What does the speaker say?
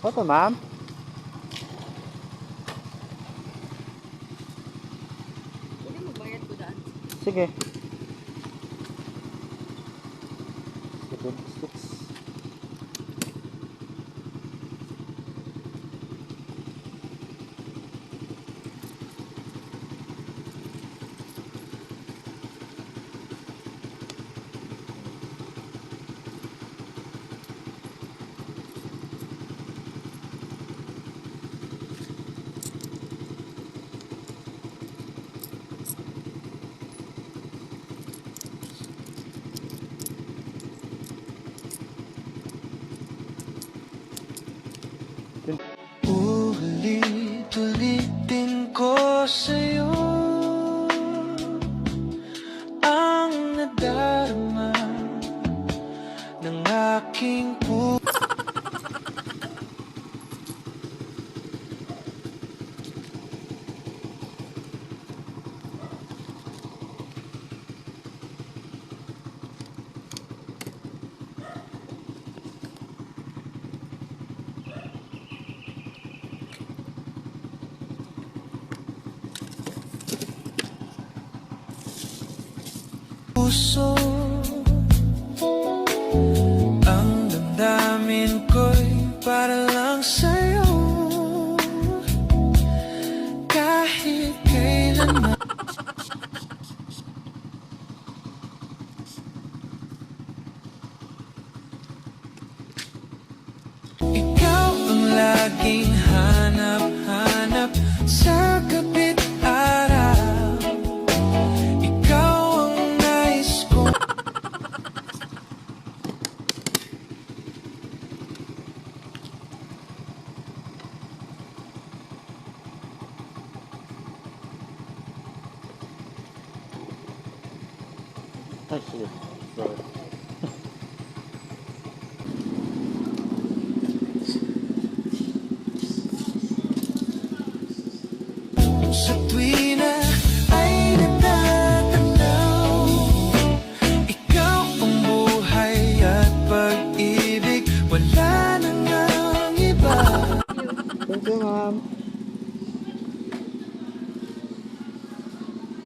Opo, ma'am. Pwede magbayad ko daan. Sige. 76. Ulit-ulitin ko sa'yo ang nadarama ng aking puso. Ang damdamin ko'y para lang sa'yo. Kahit kailanman ikaw ang laging hanap-hanap sa gabit araw. Ikaw ang nais ko. Ay, sige. Sorry. Sa tuwing